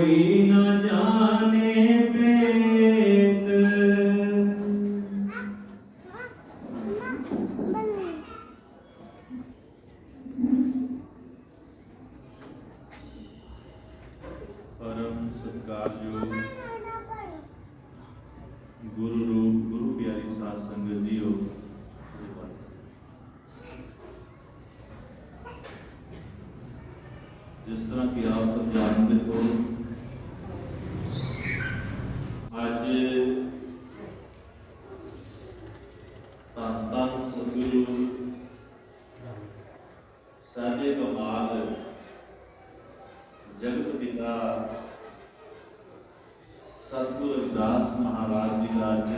कोई न जाने भेद। परम सत्कारयोग गुरु रूप गुरु प्यारी साध संगत जीओ, जिस तरह कि आप सब जानते हो, आज धन धन सतगुरु साजे कमाल जगत पिता सतगुरु रविदास महाराज जी का आज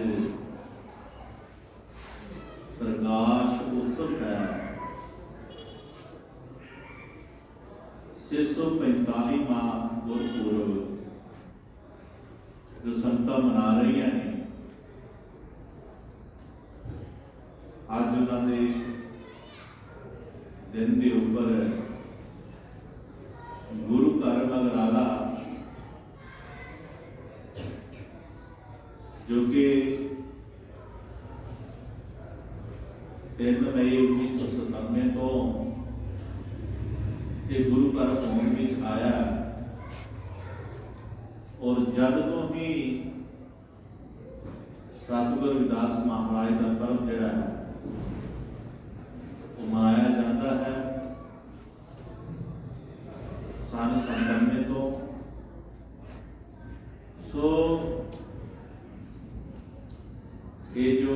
प्रकाश उत्सव है। 645वां गुरपुरब जो संगतां मना रही हैं, अज उन्होंने दिन के उपर गुरु घर मगराला जो कि 3 मई 1997 तो ये गुरु घर होने में आया, और जब तो ही सतगुरु रविदास महाराज का पर्व जिहड़ा है वो मनाया जाता है। सन 97 तो सो ये जो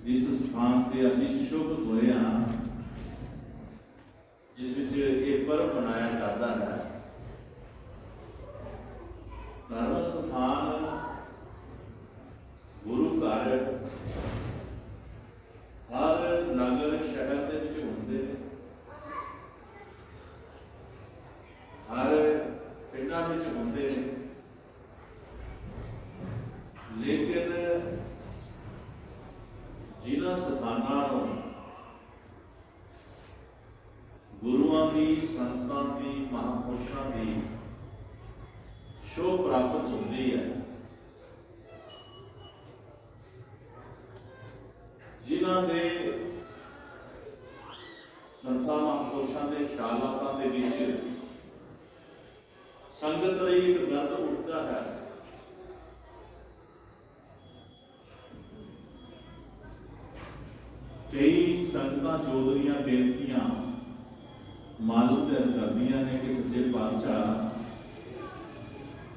जिस स्थान से असीं सुशोभित होए हाँ, जिस विच ये पर्व मनाया जाता है, धर्म स्थान गुरु घर हर नगर शहर के विच हुंदे ने, हर पिंडां विच हुंदे ने, लेकिन जिन्हां स्थानां नूं गुरुआं दी, संतां दी, महापुरुषां दी शोभ प्राप्त होती है, जिन्हां दे संतां महापुरुषां दे ख्यालातां दे विच संगत लई एक दर्द उठदा है। कई संगतां जोदरियां बेनतियां मालूम दर्ज करदियां ने कि सच्चे पातशाह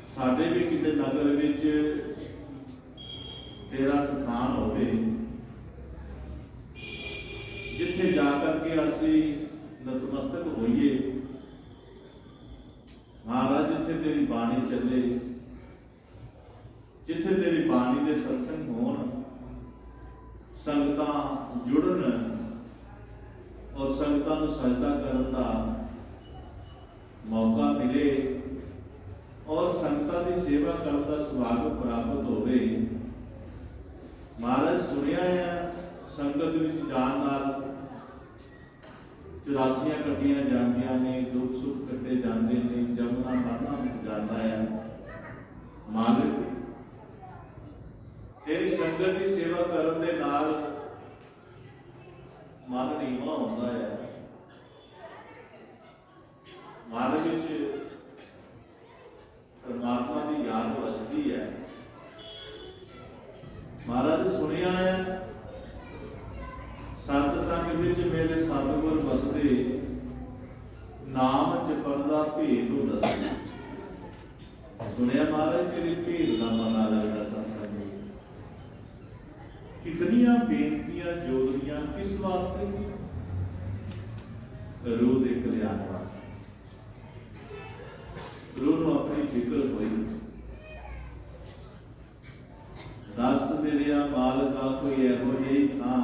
साडे भी किते नगर विच तेरा स्थान होवे, जिथे जाकर के असीं नतमस्तक होइए, महाराज जिथे तेरी बाणी चले, जिथे तेरी बाणी दे सत्संग होण, संगतां जुड़न और संगतां नूं सजदा करन दा मौका मिले और संगतां दी सेवा करन दा सुभाग प्राप्त होवे। महाराज सुनिया है संगत विच जाण नाल 84 कट्टियां जांदियां ने, दुख सुख कट्टे जांदे ने, जमुना बाना मुक जाता है। मालिक तेरी संगत की सेवा करन दे नाल मन नीवा होता है, मन विच परमात्मा की याद वसदी है। महाराज सुनिया है सतसंग विच मेरे सतगुर बसदे, नाम जपन दा भेद हो दसदे। सुनिया महाराज तेरी भेद का पता लगता सत्संग। कितनियां बेनतियां जोदरियां किस वास्ते? रूह दे कल्याण वास्ते। रूह नूं अपनी फिक्र होई, दस मेरिया मालका कोई इहो जिही थां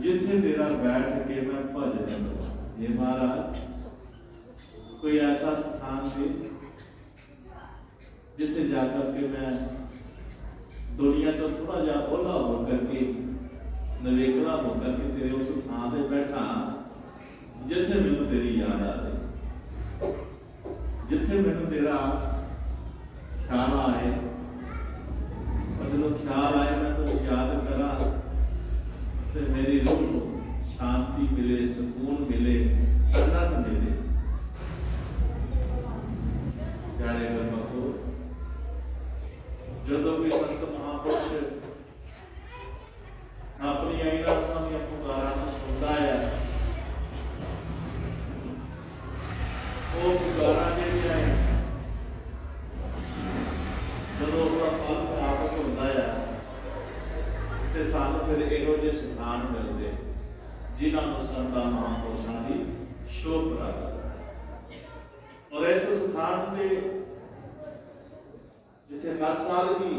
जिथे तेरा बैठ के मैं भजन करूं। ये महाराज कोई ऐसा स्थान दे जिथे जाकर के मैं दुनिया तो थोड़ा जा ओला होकर के, नवेकला होकर के तेरे उस थां ते बैठा जिथे मैनूं तेरी याद आ रही। जिथे मैनू तेरा ख्याल आए, और जो ख्याल आए मैं तो याद करा तो मेरी रूह को शांति मिले, सुकून मिले, आनंद मिले। प्यारे गुरमुखो, जो भी संत महापुरुष अपनी आईना उन्होंने पुकारा सुनता है, वो पुकारा जी जो उसका फल प्राप्त होता है तो सानू फिर इहो ਜਿਹੇ स्थान मिलते जिन्होंने संतां महापुरुषों की शोभ प्राप्त है। और इस स्थान से जिथे हर साल भी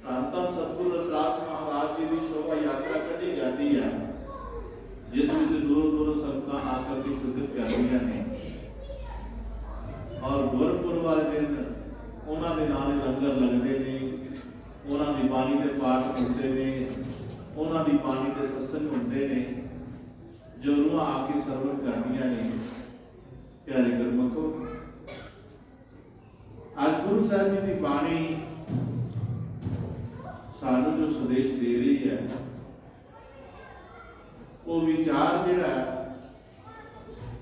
धन सतगुरु रविदास महाराज जी की शोभा यात्रा कढ़ी जाती है, जिस दूरों दूरों संगतां आकर के सिद्धत करदियां ने, और गुरपुरब वाले दिन उन्होंने नाल लंगर लगते हैं, उन्होंने बाणी के पाठ होते हैं, उन्होंने बाणी के सत्संग होते हैं, जो रूह आके सरवण करदियां ने। प्यारे गुरमुखो, आज गुरु साहब जी की बाणी सानू जो संदेश दे रही है, वो विचार जिहड़ा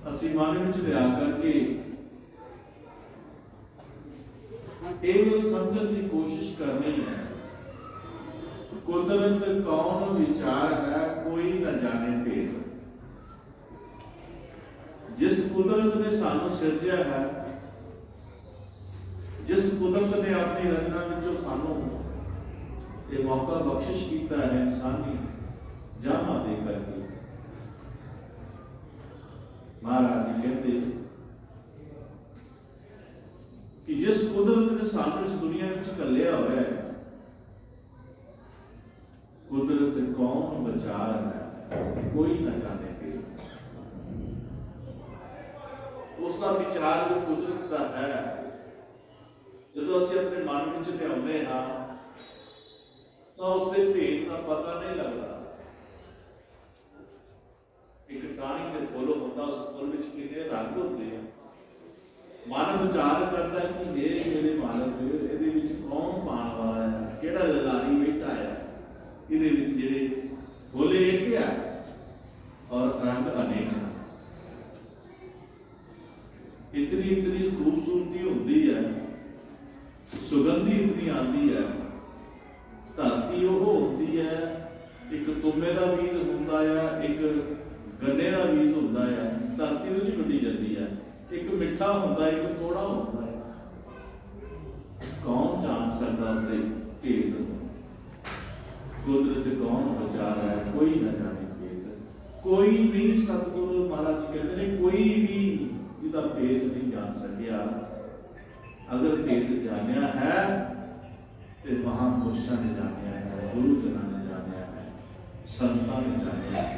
असीं मन विच लिया करके ये समझने की कोशिश करनी है, कुदरत कौन विचार है कोई न जाने भेद। जिस कुदरत ने सानू सिरजा है, जिस कुदरत ने अपनी रचना विचों सानू ये मौका बख्शिश किया है इंसानी जामा दे करके, महाराज जी कहते कि जिस कुदरत ने सानू इस दुनिया में घल्लिया हुआ है, कुदरत कौन विचार है कोई न जाने के। उसका विचार जो कुदरत का है, जो असं अपने मन में लियाने हाँ तो उसके भेद का पता नहीं लगता। एक टाणी के फुल होता, उस फुल में कितने रंग होते हैं। मन विचार करता है कि ये मेरे मालक ये कौन पाने वाला है, केड़ा लारी बैठा है, ये फुल एक है और रंग अनेक है। इतनी इतनी खूबसूरती होती है, सुगंधी इतनी आती है। धरती वो होती है, एक तुमे का बीज होंदा है, एक गन्ने का बीज होंदा है, धरती उस वड्डी जाती है। एक मिठा होंदा, एक थोड़ा होंदा है। कौन जान सकता उसके भेद? कुदरत कौन विचार है कोई न जाने भेद। कोई भी सतगुरु महाराज कहते हैं कोई भी इसका भेद नहीं जान सकिया। अगर भेद जानिया है तो महापुरुषों ने जानिया है, गुरुजनों ने जानिया है, संतां ने जानिया है।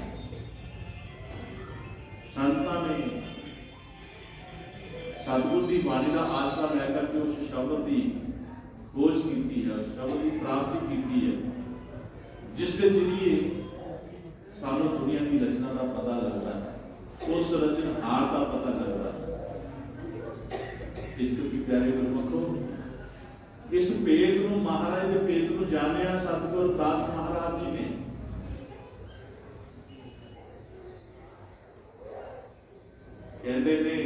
संतां ने सतगुरु की बाणी का आसरा लैकर के उस शब्द की खोज की है, शब्द की प्राप्ति की है, जिसके जरिए सानू दुनिया की रचना का पता लगता है, उस रचनहार का पता लगता है। इसके प्यारे गुरमुखो, इस भेद को महाराज के भेद को जानिया सतगुरु रविदास महाराज जी ने। कहते ने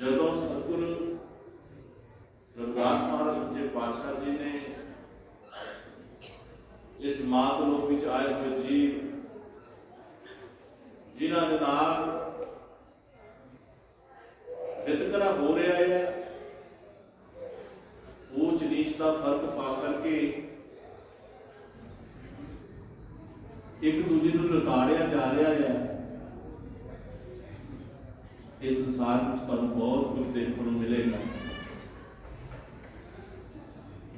जदों सतगुरु रविदास महाराज सच्चे पातशाह जी ने इस मात लोक विच आए हुए जीव जिन्हां दे नाल वितकरा हो रहा है, ऊंच नीच का फर्क पा करके एक दूजे को लताड़िया जा रहा है। इस संसार में सानू बहुत कुछ देखने को मिलेगा।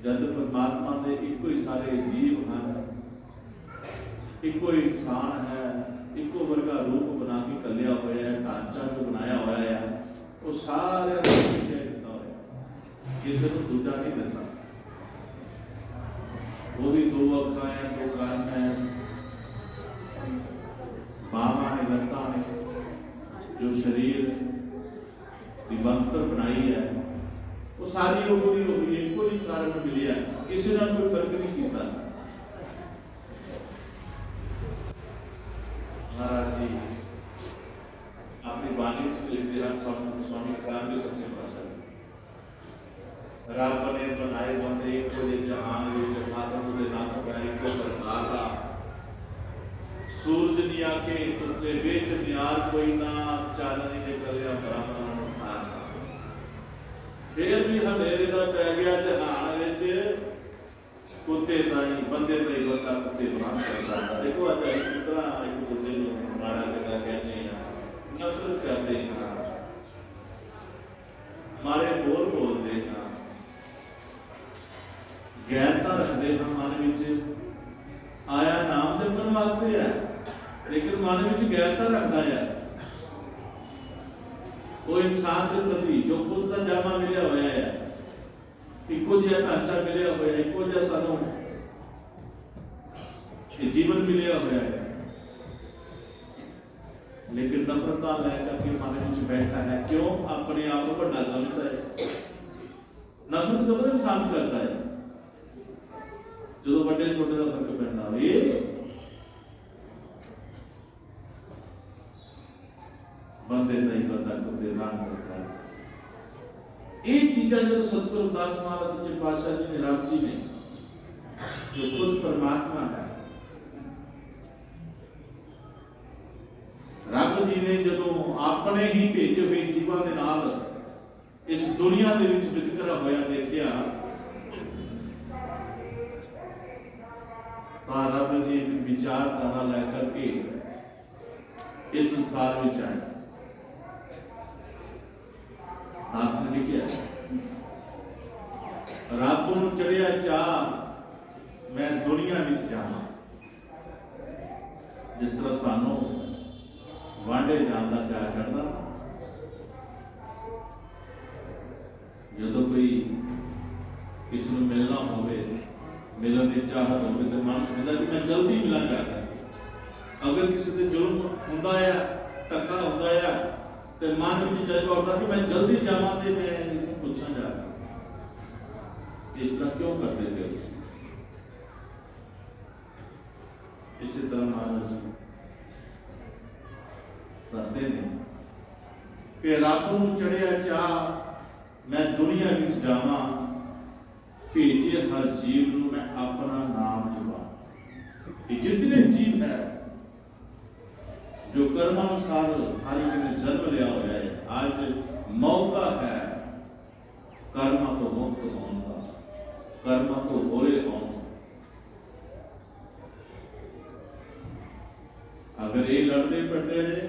जब परमात्मा के एको ही सारे जीव हैं, एको इंसान है, एको वर्गा रूप बना के कलिया हुआ है, ढांचा जो बनाया हुआ है, वो सारे दिता है, किसी को दूजा नहीं देता। वो भी दो अखा है, दो कान है, बाबा ने लत्ता ने, जो शरीर ਦੀ ਬਣਤਰ ਬਣਾਈ ਹੈ ਉਹ ਸਾਰੀ ਉਹ ਦੀ ਹੋਈ ਇੱਕੋ ਹੀ ਸਾਰਿਆਂ ਨੂੰ ਮਿਲਿਆ, ਕਿਸੇ ਨਾਲ ਕੋਈ ਫਰਕ ਨਹੀਂ ਕੀਤਾ। ਮਹਾਰਾਜ ਜੀ ਆਪਣੀ ਬਾਣੀ ਵਿੱਚ ਲਿਖਦੇ ਹਨ, स्वामी कानवे सच्चे पातशाह रब ने बनाए बंदे इको जे जहान विच आदम दे नक पैर इको प्रकार दा, सूरज नी आके तुते विच नियार कोई ना, चांदनी दे कलिया ब्रह्म नूं ठारदा। फिर भी हनेरे दा पै गया जहान विच कुत्ते ताई बंदे ताई बंदा कुत्ते बना करदा। देखो अज कितना एक दूजे नूं माड़ा चंगा कहने आ, नफरत करते हैं, मारे बोल बोलते हैं, गैरता रखते हैं मन विच। आया नाम जपण वास्ते है लेकिन मन विच गैरता रखता है। वो इंसान के प्रति जो खुद का जामा मिलिया होया है, इको जिहा ढांचा मिलिया होया, इको जिहा सानू जीवन मिलिया होया है, लेकिन नफरता लैकर के मन में बैठा है। क्यों? अपने आप को बड़ा समझता है। नफरत कदों इंसान करता है जो बड़े छोटे का फर्क पैदा हो। बंदे नहीं बंदा कुत्ते रंग करता है। ये चीज़ा जो सतगुरु दास महाराज सच्चे पातशाह जी ने, रब जी ने, जो खुद परमात्मा है, रब जी ने जो अपने ही भेजे हुए जीवां दे नाल इस दुनिया दे विच वितकरा होया देखिया, तो रब जी एक विचारधारा लैकर के इस संसार में आए। दास ने लिखिया, रब नूं चढ़िया चाह मैं दुनिया में जावां। जिस तरह सानू वांडे जान का चाह चढ़ता, जो कोई किसी को मिलना हो, मिलन की चाहत हो, तो मन कहता कि मैं जल्दी मिलांगा। अगर किसी से जुल्म होंदा है, धक्का होंदा है, तो मन में जज्बा होता कि मैं जल्दी जावां ते मैं इसको पूछा जा। इस तरह क्यों करते थे? इसी तरह महाराज दसते हैं कि रब नूं चढ़िया चाह मैं दुनिया विच जावां, भेजे हर जीव नूं मैं अपना नाम जपा। ये जितने जीव है जो कर्मानुसार हर एक ने जन्म लिया हुआ है, आज मौका है कर्म तो मुक्त होने का, कर्म तो बुरे होने। अगर ये लड़ते पड़ते रहे,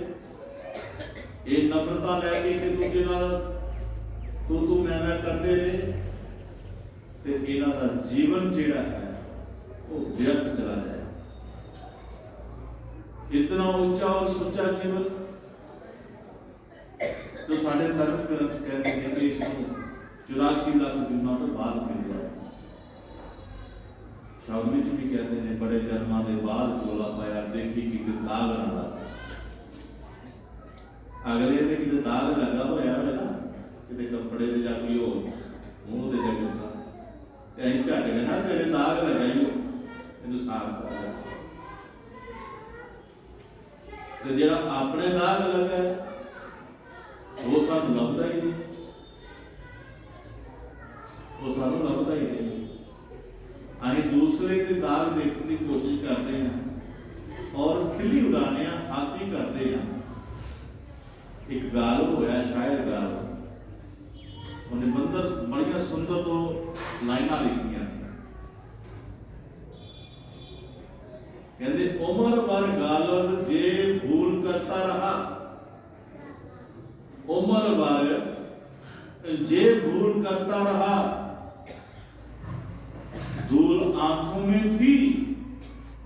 ये नफरता लैके एक दूजे नाल तू मैं करते रहे, तो इन्हां दा जीवन जिहड़ा है वो व्यर्थ चला जाए। इतना ऊंचा और सुच्चा जीवन तो साढ़े धर्म ग्रंथ कहते हैं कि इसको 84 लाख जन्मां तो बाद मिल जाए। शब्द विच भी कहते हैं बड़े जन्मां दे बाद चोला पाया, देखी कि दाग ना लगा। अगले ते कि दाग लगा होया है ना, कि कपड़े ते जा कोई हो मुंह ते जा कहीं झट गए ना, तेरे दाग लगा ही हो, इनू साफ कर। तो जो अपने दाग लगा है वो सानू लभदा ही नहीं, वो सानू लभदा ही नहीं। असीं दूसरे के दाग देखने की कोशिश करते हैं और खिल्ली उड़ाने, हासी करते हैं। एक गाल होया शायर गाल, उन्हें बंदर बड़िया सुंदर तो लाइना लिखियां, कहते उम्र भर गालन जे भूल करता रहा, उम्र भर जे भूल करता रहा, धूल आंखों में थी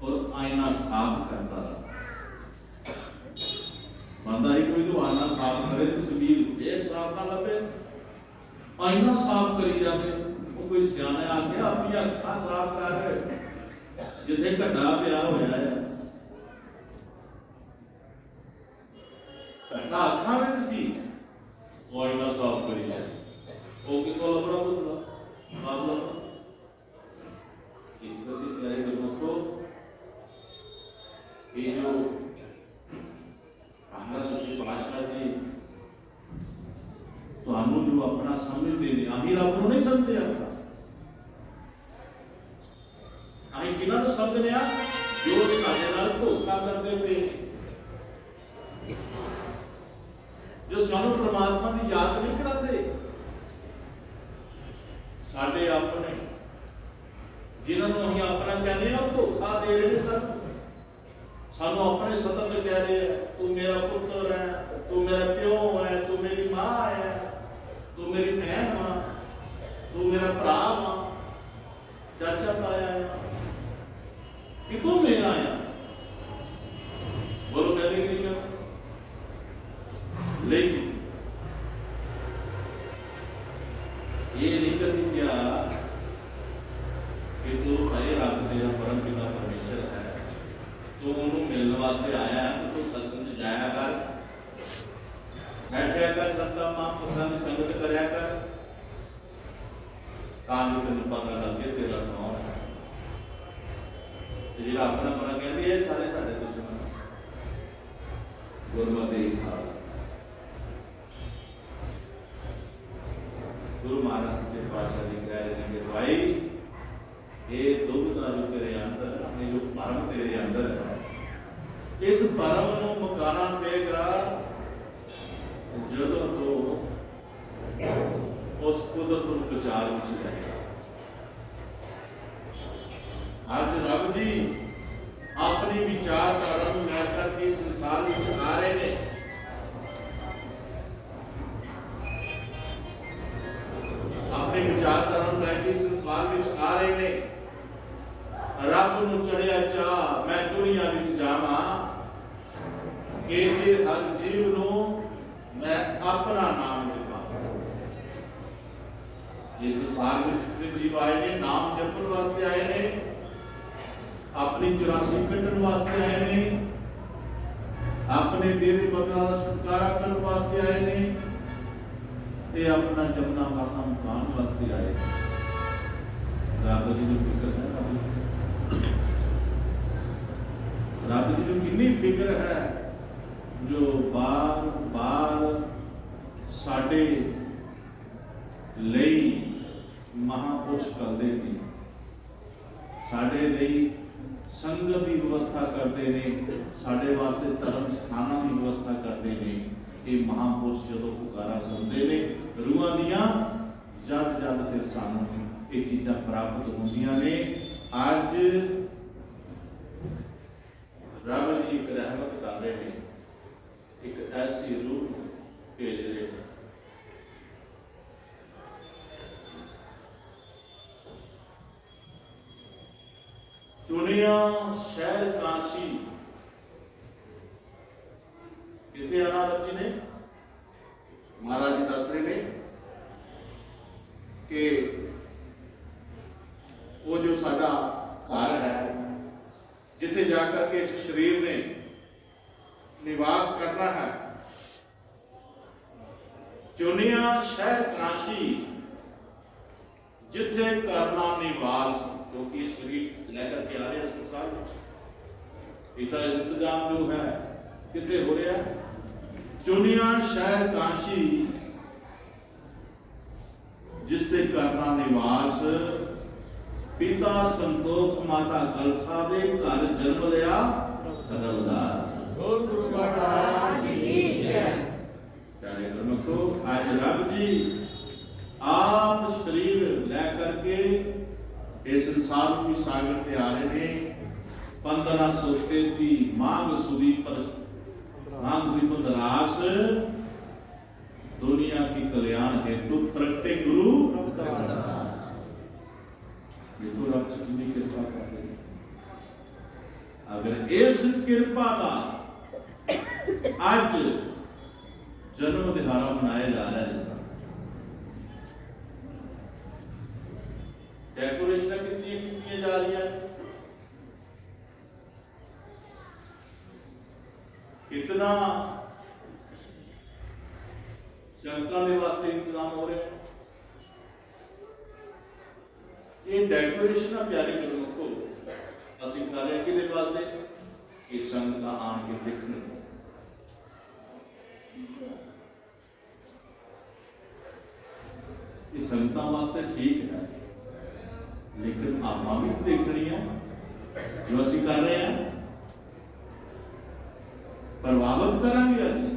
और आईना साफ करता रहा। बंदा ही कोई तो आईना साफ करे, तस्वीर एक साफ ना लगे, आईना साफ करी जाए। वो कोई सियाने आके अपनी अखा साफ कर रहे, जिथे घड़ा पिया होया है, घड़ा अखा विच सी, मुआयना साफ करी जाए, वो कितों लभना बदला आप लभना। इस प्रति प्यारे गुरमुखो, ये जो महाराज सच्चे पातशाह जी तुहानू जो अपना समझते हैं, अहीं रब नूं नहीं समझते अपना, अहीं किन्हां नूं समझदे आ जो साडे नाल धोखा करदे पे, जो सानू परमात्मा की याद नहीं कराते, साडे अपने जिन्होंने अहीं अपना कहने आ धोखा दे रहे हैं। सानू अपने सतत कह रहे हैं, तू मेरा पुत्र है, तू मेरा प्यो है, तू मेरी मां है, तू मेरी बहन मां, तू मेरा भरा मां, चाचा ताया है, कितों मेरा आया बोलो कहते नहीं क्या। लेकिन ये नहीं कभी क्या कि तू सारे रात तेरा परम पिता परमेश्वर है, तू उन्होंने मिलने वास्ते आया है, तो तू सत्संग जाया कर, बैठा कर, संतां महापुरुषां की संगत करया कर, ताकि तेन पता लगे तेरा कौन है। जो अपना अपना कहती है सारे सारे दुश्मन गुरमति हिसाब। गुरु महाराज सच्चे पातशाह जी कह रहे हैं कि भाई ये दुखदा जो तेरे अंदर, ये जो परम तेरे अंदर है, इस परम को मुकाना पेगा जदों तो उस कुदरत को विचार में रहेगा। आज रब जी अपनी विचारधारा को लेकर के संसार में आ रहे हैं। अपनी विचारधारा को लेकर संसार में आ रहे हैं। रब नूं चढ़िया चाह मैं दुनिया में जावां कि हर जीव नूं मैं अपना नाम जपां। ये संसार में जीव आए ने नाम जपण वास्ते आए ने, अपनी 84 कटन वास्ते आए ने, अपने देह बदला का छुटकारा करने वास्ते आए ने, ते अपना जमना मरना मुकान वास्ते आए। रब जी की फिक्र है, रब जी की कितनी फिक्र है जो बार बार साडे लई महापुरुष करते हैं, साडे लई संगत की व्यवस्था करते हैं, साडे वास्ते धर्म स्थानों की व्यवस्था करते हैं। ये महापुरुष जो पुकारा सुनते हैं रूहां दियां जद जद फिर सानू ये चीज़ां प्राप्त होंदियां ने। अज रब जी एक रहमत कर रहे हैं, एक ऐसी रूह भेज रहे हैं। चुनिया शहर काशी कितने आना रब जी ने, महाराज जी दस रहे ने कि वो जो साडा घर है जिथे जाकर के इस शरीर ने निवास करना है, चुनिया शहर काशी जिथे करना निवास, क्योंकि ये शरीर लेकर के आ रहे हैं संसार में, इसका इंतजाम जो है कितने हो रहा है। चुनिया शहर काशी जिसते करना निवास, पिता संतोख माता कलसा दे घर जन्म लिया रविदास। प्यारे गुरमुखो, आज रब जी आप शरीर लेकर के इस संसार की सागर ते आ रहे हैं। 1533 मांग सुदी पर मांग हुई पंदरास, दुनिया की कल्याण हेतु प्रगटे गुरु रविदास। देखो रब जी कितनी कृपा कर रहे हैं। अगर इस कृपा का आज जन्म दिहाड़ा मनाया जा रहा है, डेकोरेशन कितनी जा रही है, कितना संगतां दे वास्ते इंतजाम हो रहा है। ये डेकोरेशन प्यारे गुरमुखो असीं कर रहे किहदे वास्ते कि संगतां आण के देखण। ये संगतां वास्ते ठीक है, लेकिन आपां भी देखनी है जो असीं कर रहे हैं। प्रभावित करांगे असीं,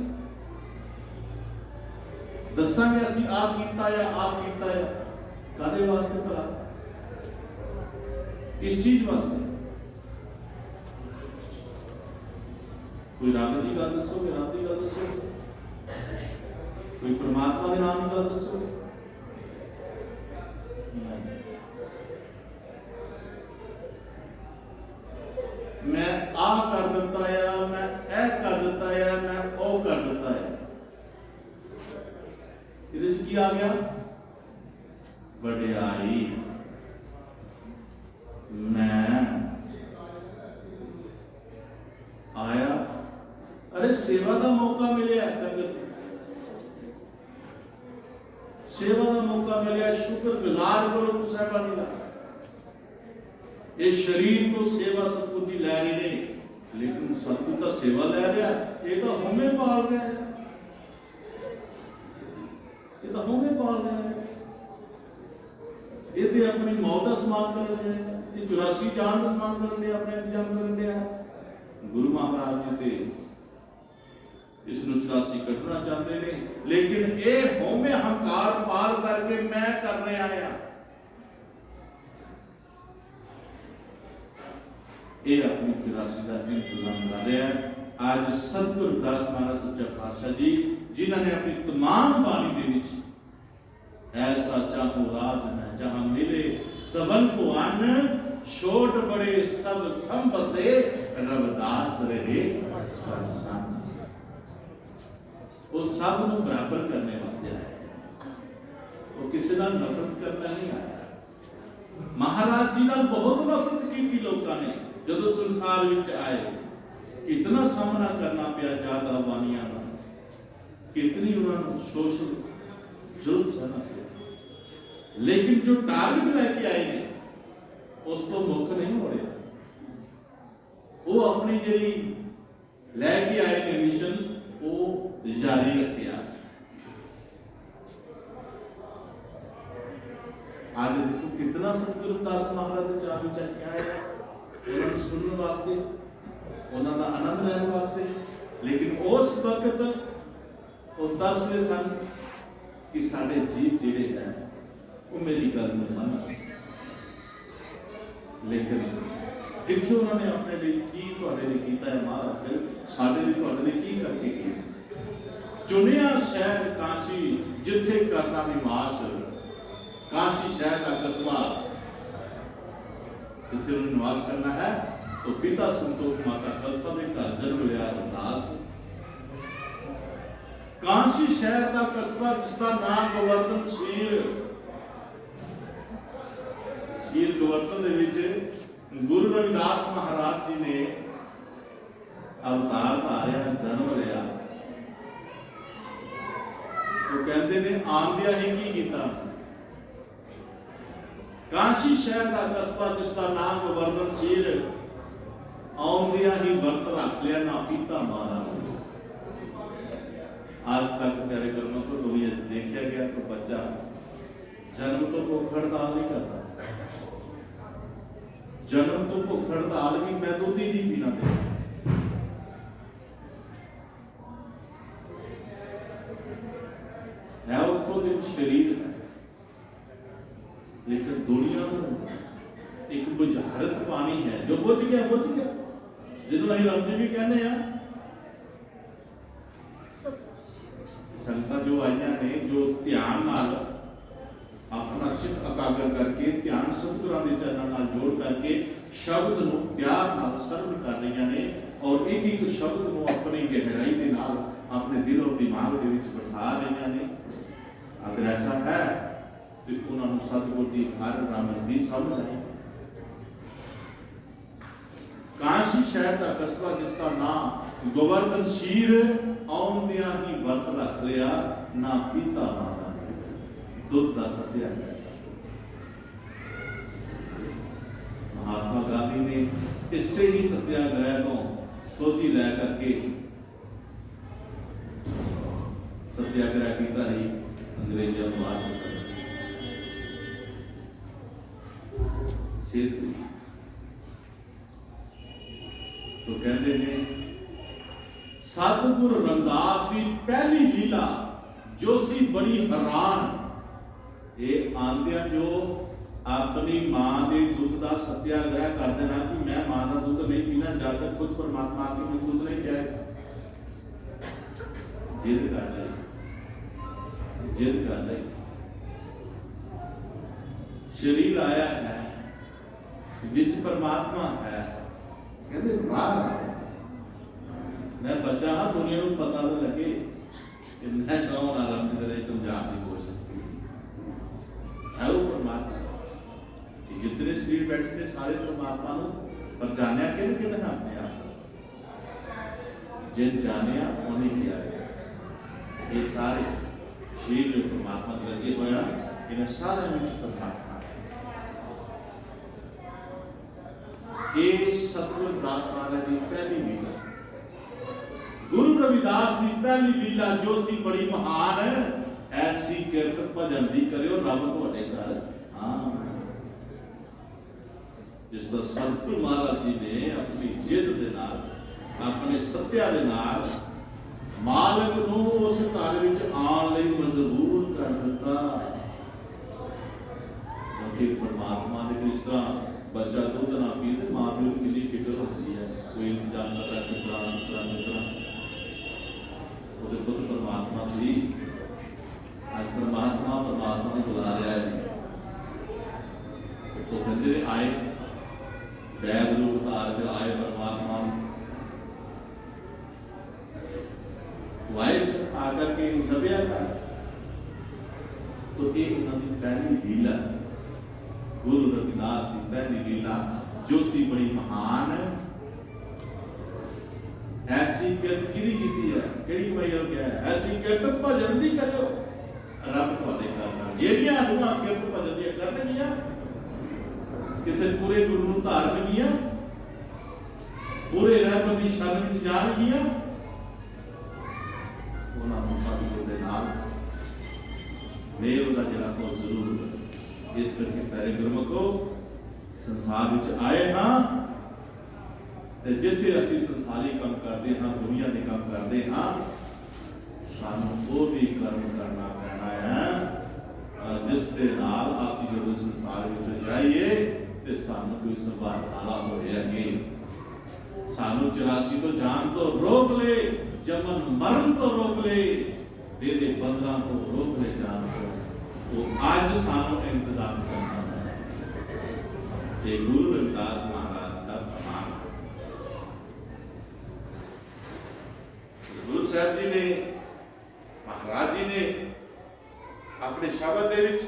दसांगे असीं आप कीता है कादे वास्ते भला? इस चीज वास्ते। कोई रब की गल दसोगे, रब की गल दसोगे, कोई परमात्मा के नाम की गल दसोगे। मैं आ कर दिता है, मैं ऐ कर दिता है, मैं ओ कर दिता है। इहदे च की आ गया? वडियाई। मैं आया, अरे सेवा का मौका मिले, संगत सेवा का मौका मिले, शुक्र गुजार करो गुरु साहिबानी का। ये शरीर तो सेवा सतगुरु की लै रहे ने, लेकिन सतगुरु तो सेवा लै रहा, ये तो होमे पाल रहा है, ये तो होमे पाल रहा है, ये तो अपनी मौत का समान कर रहे हैं, ये 84 जान का समान कर रहे, अपने इंतजाम कर रहे हैं। गुरु महाराज जी ते इसनूं 84 कटना चाहते हैं, लेकिन ये होमे हंकार पाल करके मैं कर रहा है, ये अपनी 84 का इंतजाम कर रहा है। आज सतगुरु दास महाराज सच्चा पातशाह जी जिन्होंने अपनी तमाम बाणी दे विच ऐसा चाहो राज न जहां मिले सबन को अन्न, छोट बड़े सब सम बसे, रविदास रहे संग। वो सब को बराबर करने वास्ते आया, वो किसी नाल नफरत करना नहीं आया। महाराज जी नाल बहुत नफरत की लोगों ने जदों संसार विच आए, इतना सामना करना पिया ज्यादा बानियां का, कितनी उन्होंने शोषण जुल्म सहना पिया, लेकिन जो टारगेट लेके आए ने उस तो मुख नहीं हो रहा। वो अपनी जी लैके आए ने मिशन वो जारी रखिया। आज देखो कितना सतगुरु दास महाराज चाह विचार क्या है, उन्होंने सुनने वास्ते, उन्होंने आनंद लेने वास्ते, लेकिन उस वक्त वो दसते सन कि साढ़े जीव जिहड़े हैं वो मेरी गल नहीं मानते, लेकिन देखिए उन्होंने अपने लिए की तुहाडे लिए कीता है, महाराज फिर साढ़े लिए तुहाडे लिए की करके किया। चुनिया शहर काशी जिथे करना निवास, काशी शहर का कस्बा जिथे उन्हें निवास करना है, तो पिता संतोष माता खालसा के घर जन्म लिया रविदास। काशी शहर का कस्बा जिसका नाम गोवर्धन शीर गोवर्धन दे विच गुरु रविदास महाराज जी ने अवतार धारिया, जन्म लिया। तो कहते ने आंदिया ही की कीता, काशी शहर का कस्बा जिसका नाम गोवर्धन शीर, आंदिया ही व्रत रख लिया, ना पीता मारा। आज तक प्यारे कर्मों को दुनिया देखा गया तो बच्चा जन्म तो भुख हड़ताल नहीं करता, जन्म तो भुख हड़ताल की मैं दूध ही नहीं पीना दे। है वो खुद एक शरीर है, लेकिन दुनिया में एक बुझारत पानी है जो बुझ गया जिन्होंने ਅਸੀਂ रमजी भी कहने हैं। संगतां जो आईयां ने जो ध्यान नाल अपना चित एकाग्र करके ध्यान सतगुरां दे चरणों नाल जोड़ करके शब्द नूं प्यार नाल सरवण कर रही ने, और एक एक शब्द नूं अपनी गहराई दे नाल अपने दिल और दिमाग दे विच बिठा रही ने। अगर ऐसा है तो उन्होंने सतगुर की हर रमज की समझ आई। काशी शहर का कस्बा जिसका नाम गोवर्धन शीर, आउंदियां ही व्रत रख लिया, ना पीता माता दुध का सत्याग्रह। महात्मा गांधी ने इससे ही सत्याग्रह तो सोची लै करके सत्याग्रह किया ही अंग्रेजों को मार तो कहते ने सतगुरु रविदास की पहली लीला जो सी बड़ी हैरान, ये आंदिया जो अपनी मां के दुध का सत्याग्रह कर देना कि मैं मां का दुध नहीं पीना जब तक खुद परमात्मा आके मैं दुध नहीं जाएगा। जिद कर रही, जिद कर रही। शरीर आया है, विच परमात्मा है, कहते बाहर आओ। मैं बच्चा हाँ, दुनिया को पता तो लगे कि मैं कौन आराम की तरह समझाने की कोशिश की है। वो परमात्मा जितने शरीर बैठे ने सारे परमात्मा पर जानिया कि अपने आप जिन जानिया उन्हें किया है। ये सारे शरीर जो परमात्मा रचे होया इन सारे में परमात्मा ये सतगुरु रविदास महाराज की पहली लीला, गुरु रविदास की पहली लीला जो सी बड़ी महान है। ऐसी किरत भजन दी करियो रब तुहाडे घर हाँ। जिस तरह सतगुरु महाराज जी ने अपनी जिद दे नाल अपने सत्या दे नाल मालिक नूं उस घर विच आउण लई मजबूर कर दिता। क्योंकि परमात्मा ने किस तरह बच्चा दुध ना पी तो मां प्यो की कितनी फिक्र होती है, कोई इंतजाम करता कितना कितना कितना वो तो खुद परमात्मा से आज परमात्मा ने बुला रहा है। तो कहते आए बैद रूप धार के आए परमात्मा वाइट आकर के नव्या का तो एक उन्होंने पहली लीला से गुरु रविदास की पहली लीला जो सी बड़ी महान है। ऐसी किरत किरी कीती है, केड़ी मैया क्या है ऐसी किरत भजन दी करो रब तुहाडे करना। जेड़ियां रूहां किरत भजन दी करनगियां किसी पूरे गुरु नूं धारनगियां, पूरे रब दी शरण विच जाणगियां, उन्हां नूं सतगुरु दे नाल मेल दा जिहड़ा को जरूर। इस करके प्यारे गुरमुखो संसार विच आए हाँ ते जिथे असी संसारी काम करते हाँ, दुनिया के काम करते हाँ, सानू वो भी कर्म करना पैना है जिस दे नाल असी जो संसार विच जाइए ते सानू कोई संभालने वाला होएगा। सानू 84 तो जान तो रोक ले, जमन मरण तो रोक ले, दे बंधना तो रोक ले जान को। तो आज सानू इंतजाम करना है। ये गुरु रविदास महाराज का प्रमाण। गुरु साहब जी ने महाराज जी ने अपने शब्द दे विच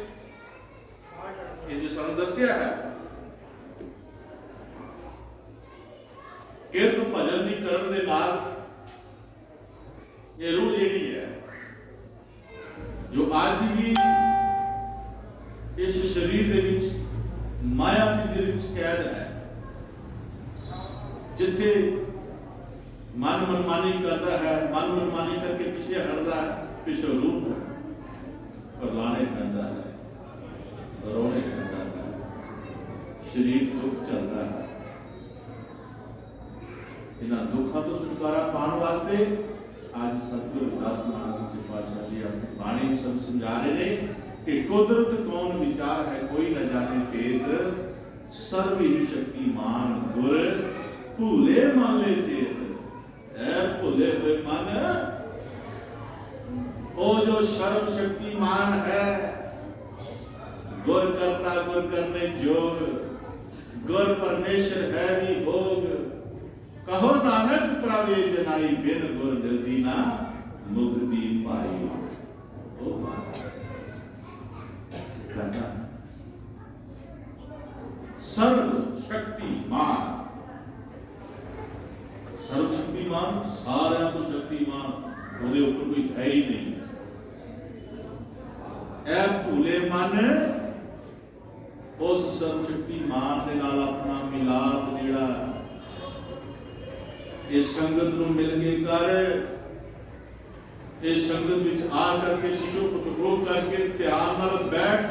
ये जो सानू दस्या है किरत भजन दी करन दे नाल ये रूह जेड़ी है जो आज भी इस शरीर दे विच माया दे विच कैद है, जिथे मन मनमानी करता है, मन मनमानी करके पीछे हटता है, पीछे रूह परवाने करता है, रोने करता है, शरीर दुख चलता है। इन्हां दुखों तो छुटकारा पाने वास्ते आज सतगुरु रविदास महाराज सच्चे पातशाह जी अपनी बाणी सब समझा रहे हैं कि कुदरत कौन विचार है कोई न जाने भेद, सर्व ही शक्तिमान गुर भूले मन ले चेत। ऐ भूले हुए मन ओ जो सर्व शक्तिमान है, गुर करता गुर करने जोग, गुर परमेश्वर है भी भोग। कहो नानक प्रवे जनाई बिन गुर जल्दी ना मुक्ति पाई। ओ सर्व शक्तिमान, सर्व शक्तिमान सारे तो शक्तिमान, ਉਹਦੇ ਉੱਪਰ कोई है ही नहीं। ਭੂਲੇ ਮਨ ਉਸ ਸਰਵ ਸ਼ਕਤੀਮਾਨ ਦੇ ਨਾਲ ਆਪਣਾ ਮਿਲਾਪ ਜਿਹੜਾ ਇਸ ਸੰਗਤ ਨੂੰ ਮਿਲ ਕੇ ਕਰ, ਇਸ ਸੰਗਤ ਵਿੱਚ ਆ ਕਰਕੇ ਸ਼ਿਸ਼ੂ ਪੁੱਤਰੋ ਕਰਕੇ ਧਿਆਨ ਨਾਲ ਬੈਠ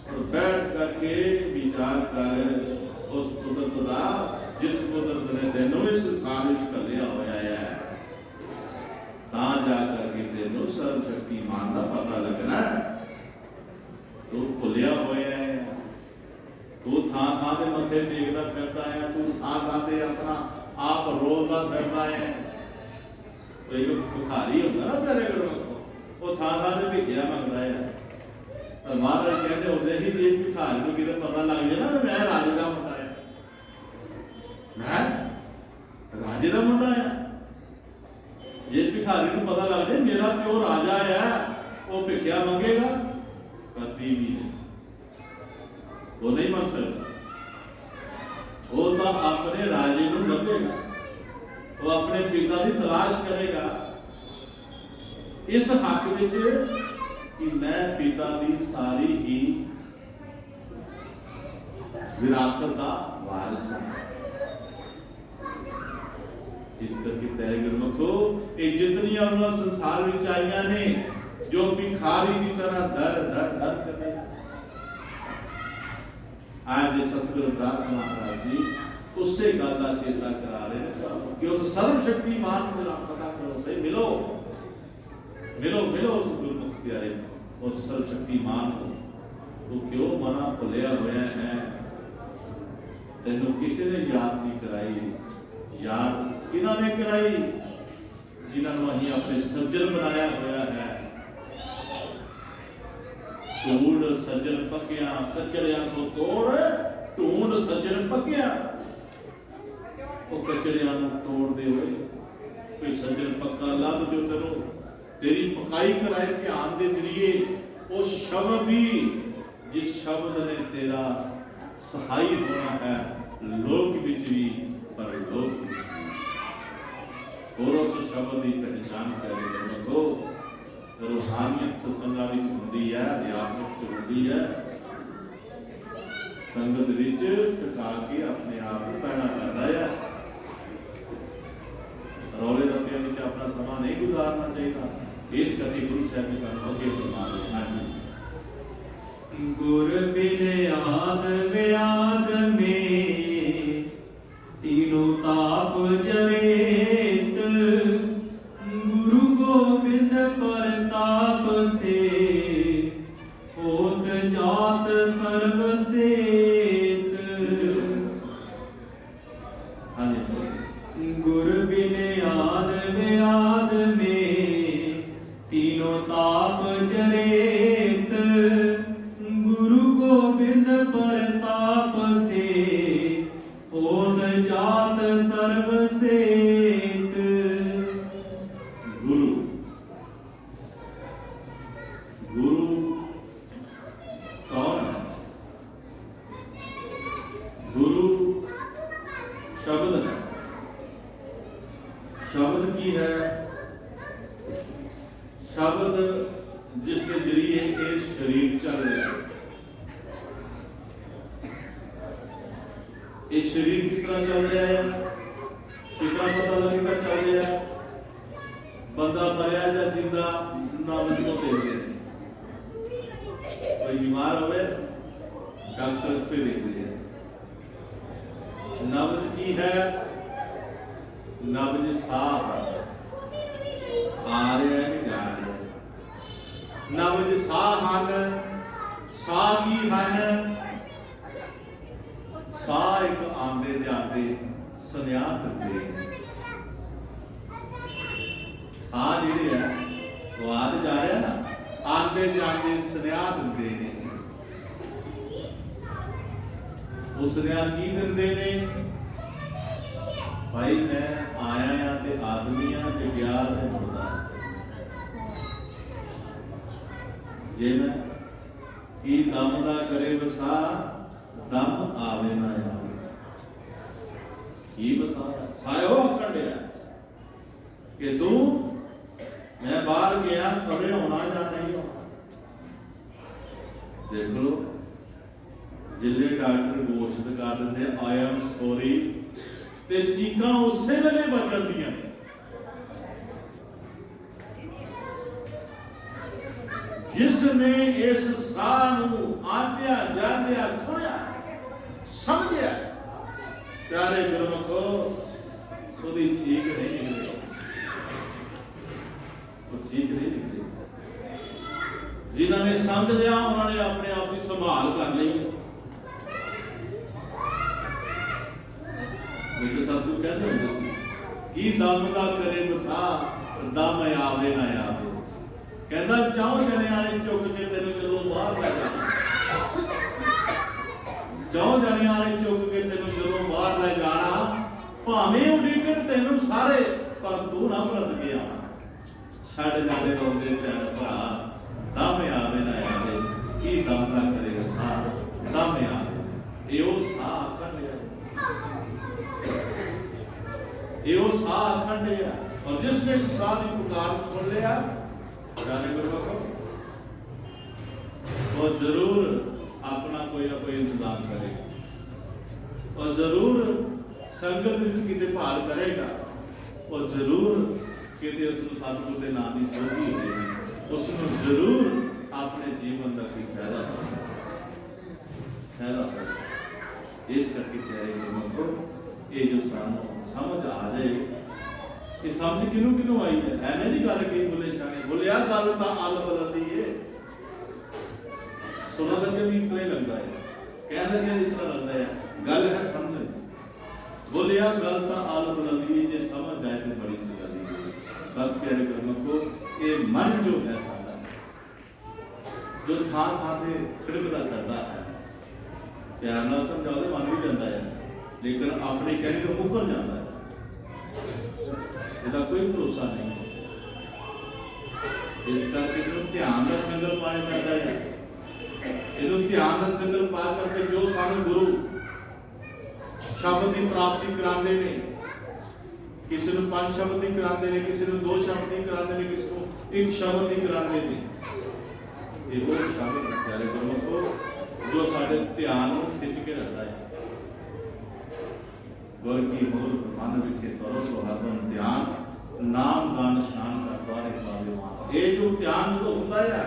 और बैठ करके विचार कर उस कुदरत का जिस कुदरत ने तेनों इस संसार में घलिया होया है, तां जा करके तेनों सर्व शक्तिमान का पता लगना। तू भुलिया होया है, तू थां थां ते मत्थे टेकदा फिरदा है, तू थां थां ते अपना आप रोलदा फिरदा है। कोई भिखारी होंदा ना तेरे कोल, वो थां थां ते भिखिया मंगदा है। महाराज कहते होंगे ही जे भिखारी को किते पता लग जाए ना मैं राजे का मुंडा है, मैं राजे का मुंडा है, जे भिखारी को पता लग जाए मेरा प्यो राजा है, वो भिखिया मंगेगा? कभी भी नहीं, वो नहीं मंग सकता। वो तो अपने राजे को लभेगा, वो अपने पिता की तलाश करेगा इस हक विच कि मैं पिता की सारी ही विरासत का वारिस हूं। इस करके तेरे गुरमुखो ये जितनियां उन्होंने संसार में आईयां ने जो भिखारी की तरह दर दर दर कर, आज सतगुरु दास महाराज जी उससे गल का चेता करा रहे हैं कि उस सर्वशक्तिमान को पता करो, मिलो मिलो मिलो उस गुरमुख प्यारे उस सर्वशक्तिमान को। तो क्यों मना भुलिया होया है? तेनों किसी ने याद नहीं कराई। याद किन्हां ने कराई? जिन्होंने अहीं अपने सज्जन बनाया होया है। ढूंढ सज्जन पक्या कचड़िया को तोड़, ढूंढ सज्जन पक्या। वो कचड़िया तोड़ दे हुए कोई सज्जन पक्का लभ जो तेनों तेरी पकाई कराए ध्यान के जरिए उस शब्द भी जिस शब्द ने तेरा सहाई होना है लोक विच भी परलोक विच भी, और उस शब्द की पहचान करके को रूहानियत सत्संगां विच हुंदी है, अध्यात्मिक च हुंदी है। संगत विच टिका के अपने आप को पैना पैंदा है। रौले रप्पियां विच अपना समा नहीं गुजारना चाहिए। इस करके गुरु साहब ने सानू अगे फरमा दिया, गुर बिन आद व्याद में तीनों ताप जरेत, गुरु गोविंद परताप से होत जात सर्व सेत। गुर बिन आद व्याद में तीनों ताप जरेत, गुरु गोविंद परताप से होत जात सर्व सेत। गुरु गुरु कौन है? गुरु शब्द है। शब्द की है? शब्द जिसके जरिए ये शरीर चल रहा है। ये शरीर कितना चल रहा है, कितना पता लगेगा चल रहा है? बंदा मरिया या जिंदा नब्ज को देखते हैं। कोई बीमार होवे डॉक्टर से देखते हैं। नब्ज की है? नब्ज साफ आ रहा है कि जा रहा है? नब्ज साह ਹਨ, ਸਾਹ ਕੀ ਹਨ? ਸਾਹ ਇੱਕ ਆਂਦੇ ਜਾਂਦੇ ਸੁਨੇਹਾ ਦਿੰਦੇ। ਸਾਹ ਜਿਹੜੇ ਆ ਉਹ ਆਦ ਜਾ ਰਿਹਾ ਨਾ, ਆਂਦੇ ਜਾਂਦੇ ਸੁਨੇਹਾ ਦਿੰਦੇ ਨੇ। ਉਹ ਸੁਨੇਹਾ ਕੀ ਦਿੰਦੇ ਨੇ? ਭਾਈ ਮੈਂ ਆਇਆ ਆ ਤੇ ਆਦਮੀਆਂ ਤੇ ਗਿਆ ਤੇ ਮੁਰਦਾ। ਜੇ ਮੈਂ ਕੀ ਦਮ ਦਾ ਕਰੇ ਵਸਾ, ਦਮ ਆਵੇ ਨਾ ਆਵੇ। ਕੀ ਵਸਾਇਆ ਸਾਇਓ ਆਖਣ ਡਿਆ ਕਿ ਤੂੰ मैं बाहर गया कभी होना या नहीं होना। देख लो जिले डॉक्टर घोषित कर देंगे आई एम सॉरी ते चीकां उस वेले बच जांदियां ने। जिसने इस साह नूं आंदिया जांदिया सुनिया समझिया प्यारे गुरमुखो ਉਹਦੀ चीख नहीं निकली, वो चीख नहीं निकली। जिन्होंने समझ लिया उन्होंने अपने आप की संभाल कर ली। सतगुरु कहते होंगे कि दम ना करे बसा दम आवे ना आवे। कहता चाहो जनिया ने चुक के तेन जदों बाहर लै जाना, चाहो जनिया ने चुक के तेन जदों बाहर लै जाना, भावें उਡੀਕਣ तेन सारे पर तू ना भरत गया। छड़ जाने रोंदे भैन भरा दम आवे ना आवे, की दम ना करेगा सा दम आवे। यो सा आखण लिया, यो सा आखण लिया। और जिसने इस सा की पुकार सुन लिया प्यारे गुरमुखो वो जरूर अपना कोई ना कोई इंतजाम करेगा और जरूर संगत विच किते भाल करेगा और जरूर किते उसनु सतगुरु दे नाम दी सोझी होगी, उसनु जरूर अपने जीवन का कोई फायदा होगा। इस करके प्यारे गुरमुखो ये जो सानू समझ आ जाए, ये समझ किनू किनू आई है एवें दी गल कही बोले शाने बोलिया गल तां अल बदलदी है। सुनन लगे भी इतना ही लगता है, कहने लगे इतना लगता है, गल है समझ। बोलिया गल तां अल बदलदी है, जे समझ जाए तो बड़ी सी गल है। बस प्यारे गुरमुखो ये मन जो है साडा जो थां थां ते खिड़कदा करदा है, प्यार नाल समझाओ तो मन भी जाता है, लेकिन अपनी कहनी तो मुकर जाता है। इसका कोई भरोसा नहीं। इस करके इसमें ध्यान का संकल्प पाने पैदा है। इन्हों ध्यान का संकल्प पा करके जो सानू गुरु शब्द की प्राप्ति कराते ने, किसी को 5 शब्द की कराते ने, किसी को 2 शब्द की कराते ने, किसी को 1 शब्द की कराते ने। ये वो शब्द प्यारे गुरमुखो जो साढ़े ध्यान को खिंच के रखता है। गुर की मोर मन विखे तरो सुहागन ध्यान नाम दान स्नान का द्वारे पावेवान। ये जो ध्यान जो होता है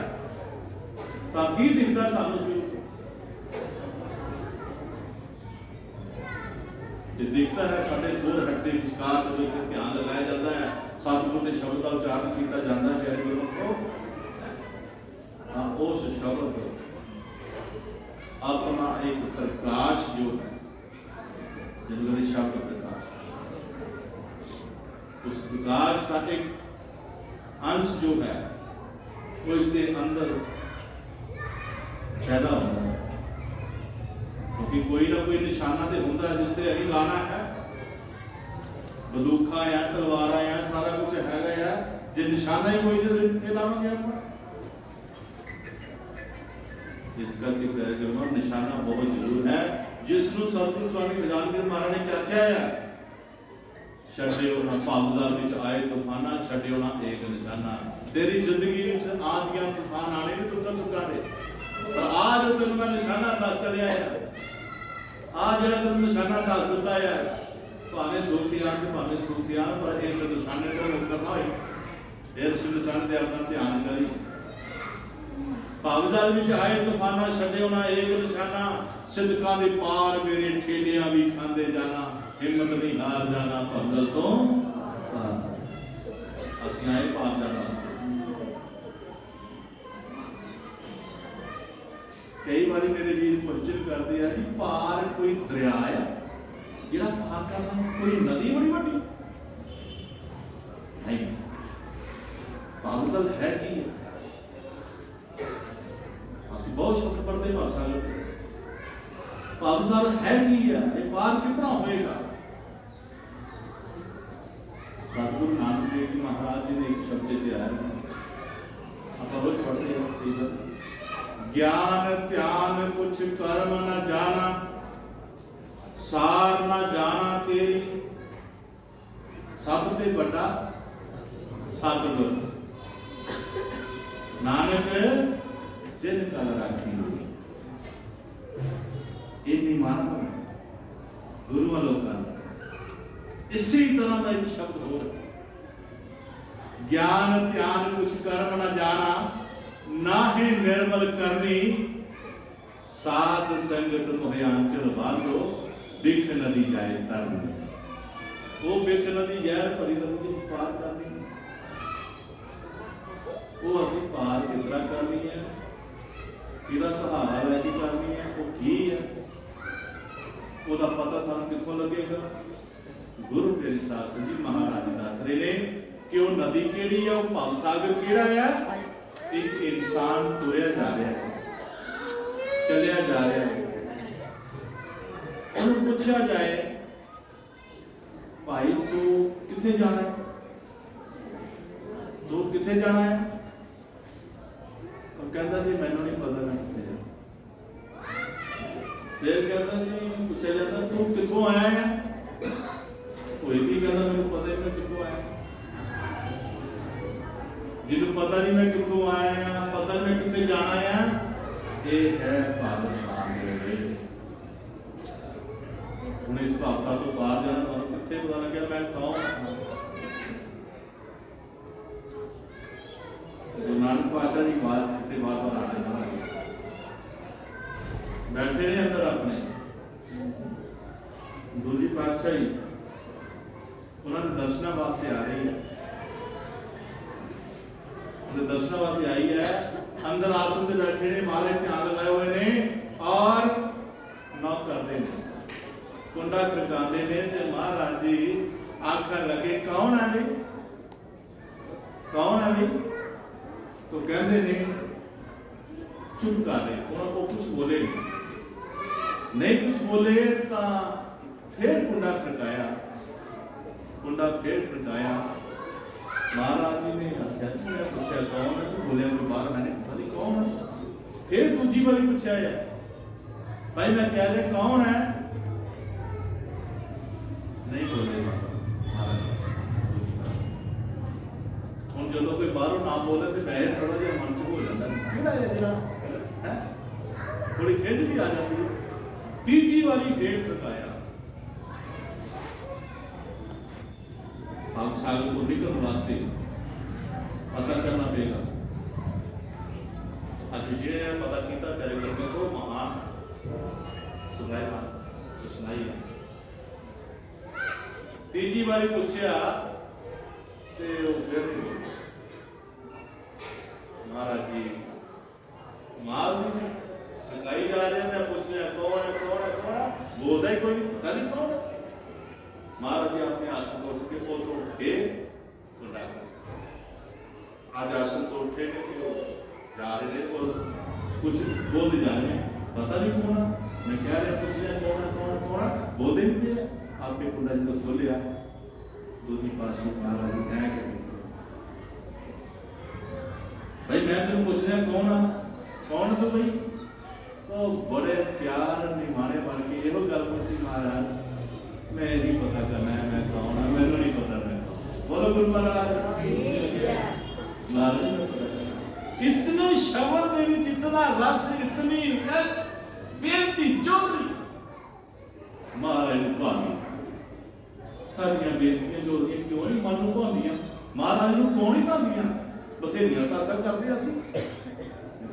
तां की दिखदा सानू शुरू जो दिखता है साडे गोर हट्टे विचकार जो ध्यान लगाया जाता है, सतगुरु के शब्द का उच्चारण किया जाता है प्यारे गुरमुखो, उस शब्द अपना एक प्रकाश जो है जिनके शब्द प्रकाश, उस प्रकाश का एक अंश जो है वो इसके अंदर पैदा होता है। क्योंकि कोई ना कोई निशाना तो होता है जिससे अभी लाना है, बंदूखा है, तलवार है, सारा कुछ है, जो निशाना ही कोई नहीं लावेंगे आप। इस करके प्यारे गुरमुख निशाना बहुत जरूर है, जिसनु सतगुरु स्वामी खजानवीर महाराज ने क्या कहा है, छड्डियो ना भावदार विच आए तूफाना, छड्डियो ना एक निशाना। तेरी जिंदगी विच आदियां तूफान आने ने तुझा सुखा दे, पर आज जो तेन मैं निशाना दस चलिया है, आज जो तेन निशाना दस दिता है, भावें सुखियां ते भावें सुखियां, पर इस निशाने को मुकर ना होए, इस निशाने ते अपना ध्यान करी। भावदार विच आए तूफाना, छड्डियो ना एक निशाना, सिदकां दे पार मेरे ठेलियां भी खांदे जाना, हिम्मत नहीं हार जाना भगल तो असीं आए पार जाना। कई बार मेरे वीर क्वेश्चन करते हैं कि पार कोई दरिया है जिहड़ा पार करना, कोई नदी बड़ी वड्डी नहीं, भगल है की है। असं बहुत शब्द पढ़ते भावसागर, भावसागर है की है, ये पार कितना होएगा। सतगुरु नानक देव जी महाराज जी ने एक शब्द दिया है, आप रोज पढ़ते हो, ज्ञान ध्यान कुछ कर्म न जाना, सार न जाना तेरी, सब ते बड़ा सतगुर नानक जिन कल राखी। ਗੁਰੂਆਂ ਲੋਕਾਂ ਦਾ। इसी तरह का एक शब्द हो रहा, ज्ञान ध्यान कुछ कर्म न जाना, नाहि निर्मल करनी, साध संगत मोहि आंचल बांधो, बिख नदी जाए तरनी। वो बिख नदी जहर भरी नदी को पार करनी, वो असी पार कितना करनी है, इहदा सहारा लैके करनी है, वो की है, ਉਹਦਾ पता सानू कित्थों लगेगा। गुरु मेरे शास्त्र जी महाराज दस रहे ने कि वो नदी केड़ी है, वो भव सागर केड़ा है। एक इंसान तुरया जा रहा है, चलिया जा रहा है, उन्हें पूछा जाए भाई तू किथे जाना है, तू किथे जाना है, और कहता जी मैनू नहीं पता मैं किथे जाना। फिर कहता जी पूछा जाता तू किथों आया है, कोई भी कहता मैं पता नहीं मैं किथों आया, जिन्होंने पता नहीं मैं किथों आया, पता नहीं मैं किथे जाना है, ये है भव सागर। हुण इस भव सागर तो पार जाना सानू किथे पता लगे मैं कौन। गुरु नानक पातशाह जी बात जिते बार बार आने वाला बैठे ने अंदर अपने दूजी पातशाही उन्होंने दर्शना वास्ते आ रही है, दर्शना वास्ते आई है, अंदर आसन से बैठे ने, महाराज ध्यान लगाए हुए ने और नौ करते हैं, कुंडा खड़काते ने, ते महाराज जी आखन लगे कौन है जी, कौन है जी, तो कहते ने चुप कर दे, उन्होंने कुछ बोले नहीं, कुछ बोले तो फिर कुंडा खड़काया, कुंडा फिर खड़काया। महाराज जी ने आख्या मैं पूछा कौन है, तो बोलिया कोई बाहर, मैंने पता नहीं कौन है। फिर दूजी बारी पूछा है भाई मैं कह रहा कौन है, नहीं बोले महाराज। हम जो कोई बाहरों ना बोले तो वैसे थोड़ा जिहा मन च हो जाता है, थोड़ी खिंच भी आ जाती है। तीजी बारी फिर खड़काया, भव सागर को निकलने वास्ते पता करना पड़ेगा। अच्छा जिन्हें पता किया कार्यक्रम को महान सुनाई। तीजी बारी पूछा तो फिर महाराज जी माल लगाई जा रहे हैं, पूछ रहे कौन है कौन है कौन है, बोलता ही कोई नहीं, पता नहीं कौन है। महाराज जी अपने आसन को उठ के वो तो उठे, आज आसन को उठे ने कि जा रहे हैं और कुछ बोल जा रहे हैं, पता नहीं कौन है। मैं कह रहे पूछ रहे कौन है कौन है कौन है, बोल देंगे आपके कुंडा जी को खोलिया। दूसरी पास महाराज जी कह के भाई मैं तेन पूछ रहा कौन है, कौन है तो भाई, तो बड़े प्यार निमाने बन के यो गल पूछी महाराज मैं नहीं पता करना है मैं कौन है, मैंने नहीं पता मैं कौन। बोलो गुरु महाराज इतने शब्द दे विच इतना रस, इतनी कष्ट, बेनती चौधरी महाराज ने भावी साड़ियां बेनतियां जोड़दियां क्यों नहीं मन नूं भांदियां, महाराज नूं कौन ही भांदियां, बथेरियां तो असर करते असीं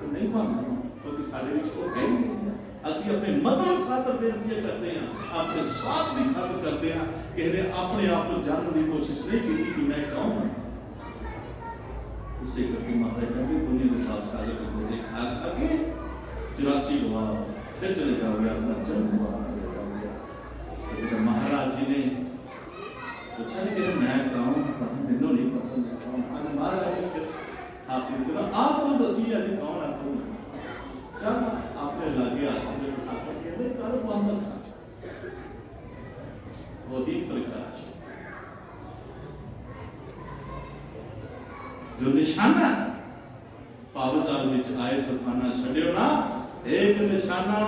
नहीं भांदियां क्योंकि साडे विच वो है नहीं। असीं अपने मतलब खातर बेनतियां करते हैं, अपने स्वार्थ की खातर करते हैं, किसी ने अपने आप को जानने की कोशिश नहीं की कि मैं कौन हूं। इससे करके महाराज कहते दुनिया के भव सागर को देखा आगे 84 बार फिर चले जाओगे अपना जन्म चले जाओगे। तो महाराज जी ने पूछा कि मैं कौन, मैनू नहीं पता मैं कौन। आज महाराज जी से आप आपको दसी अभी कौन है तू, जब आपने लागे आसन में उठाकर कहते कर बंद था वो दीप प्रकाश जो निशाना भव सागर विच आए तूफाना छड्डियो ना, एक निशाना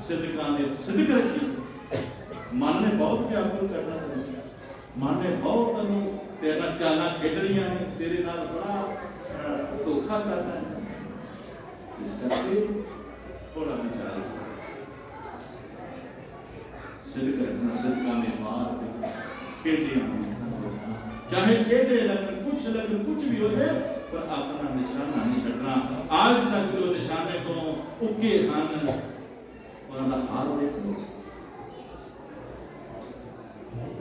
सिद्धकां दे सिद्ध रखी। मन ने बहुत व्याकुल करना, मन ने बहुत तेरा चालां खेडनियां ने, तेरे नाल बड़ा धोखा करना है। इस करके थोड़ा विचार सिद्क रखना, सिद्का में मार खेडे, चाहे खेडे लगन, कुछ भी हो जाए, पर अपना निशाना नहीं छड्डना। आज तक जो निशाने तो उके हन, उन्होंने हार देखो,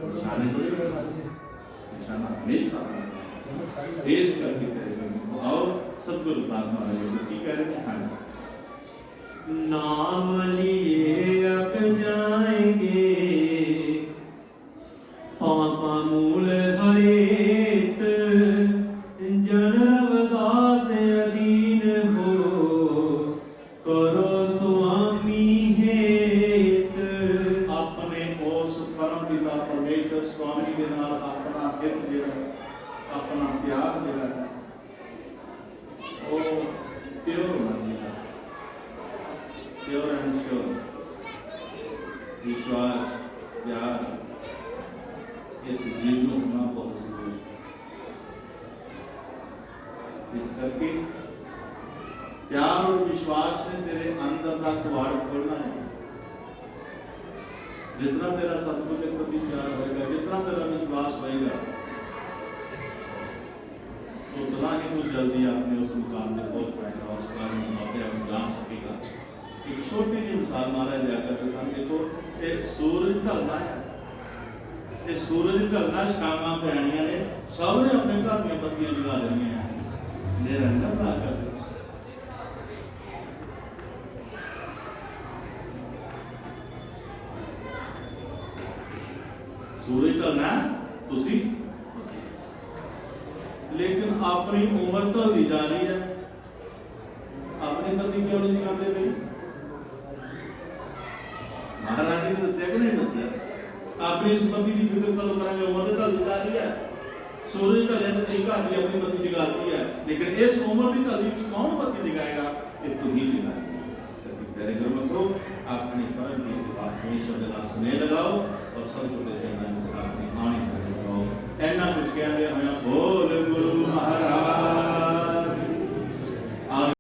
निशाने को निशाना हमेशा इस करके करेगा। और सतगुरु दास महाराज की कह रहे हैं, नाम लिए अक जाएंगे, पापा मूल हरित, जन रवदास अधीन हो, करो स्वामी हेत। अपने उस परम पिता परमेश्वर स्वामी के नाल अपना हित जिहड़ा, अपना प्यार जिहड़ा है, वो प्योर होना चाहिए, प्योर एंड श्योर। विश्वास, प्यार, इस जीवन में होना बहुत जरूरी है। इस करके प्यार और विश्वास ने तेरे अंदर का कवाड़ खोलना है। जितना तेरा सतगुरु के प्रति प्यार होएगा, जितना तेरा विश्वास होएगा, उतना ही तू जल्दी अपने उस मुकाम में पहुंच पाएगा और उसका अपने जान सकेगा। एक छोटी सी मिसाल महाराज जाकर के सामने देखो, एक सूरज ढलना है, ये सूरज ढलना, शामा पैनिया ने सबने अपने घर में बत्तियां जगा देनी है, निरंतर ला कर। सूरज ढलना तुसी, लेकिन अपनी उम्र ढलती जा रही है, अपनी बत्ती क्यों नहीं जगाते भाई? महाराज जी ने दसिया कि नहीं दसिया? अपनी इस बत्ती की फिक्र कदों करेंगे, उम्र तो ढलती जा रही है। सूरज ढले तो एक घाटी अपनी बत्ती जगाती है, लेकिन इस उम्र की ढलती कौन बत्ती जगाएगा? ये तू ही जगाएगा। तेरे घर में करो, अपनी परम परमेश्वर के नाम स्नेह लगाओ और सतगुरु के चरणों में अपनी आनी लगाओ। ऐना कुछ कहते हैं, बोल गुरु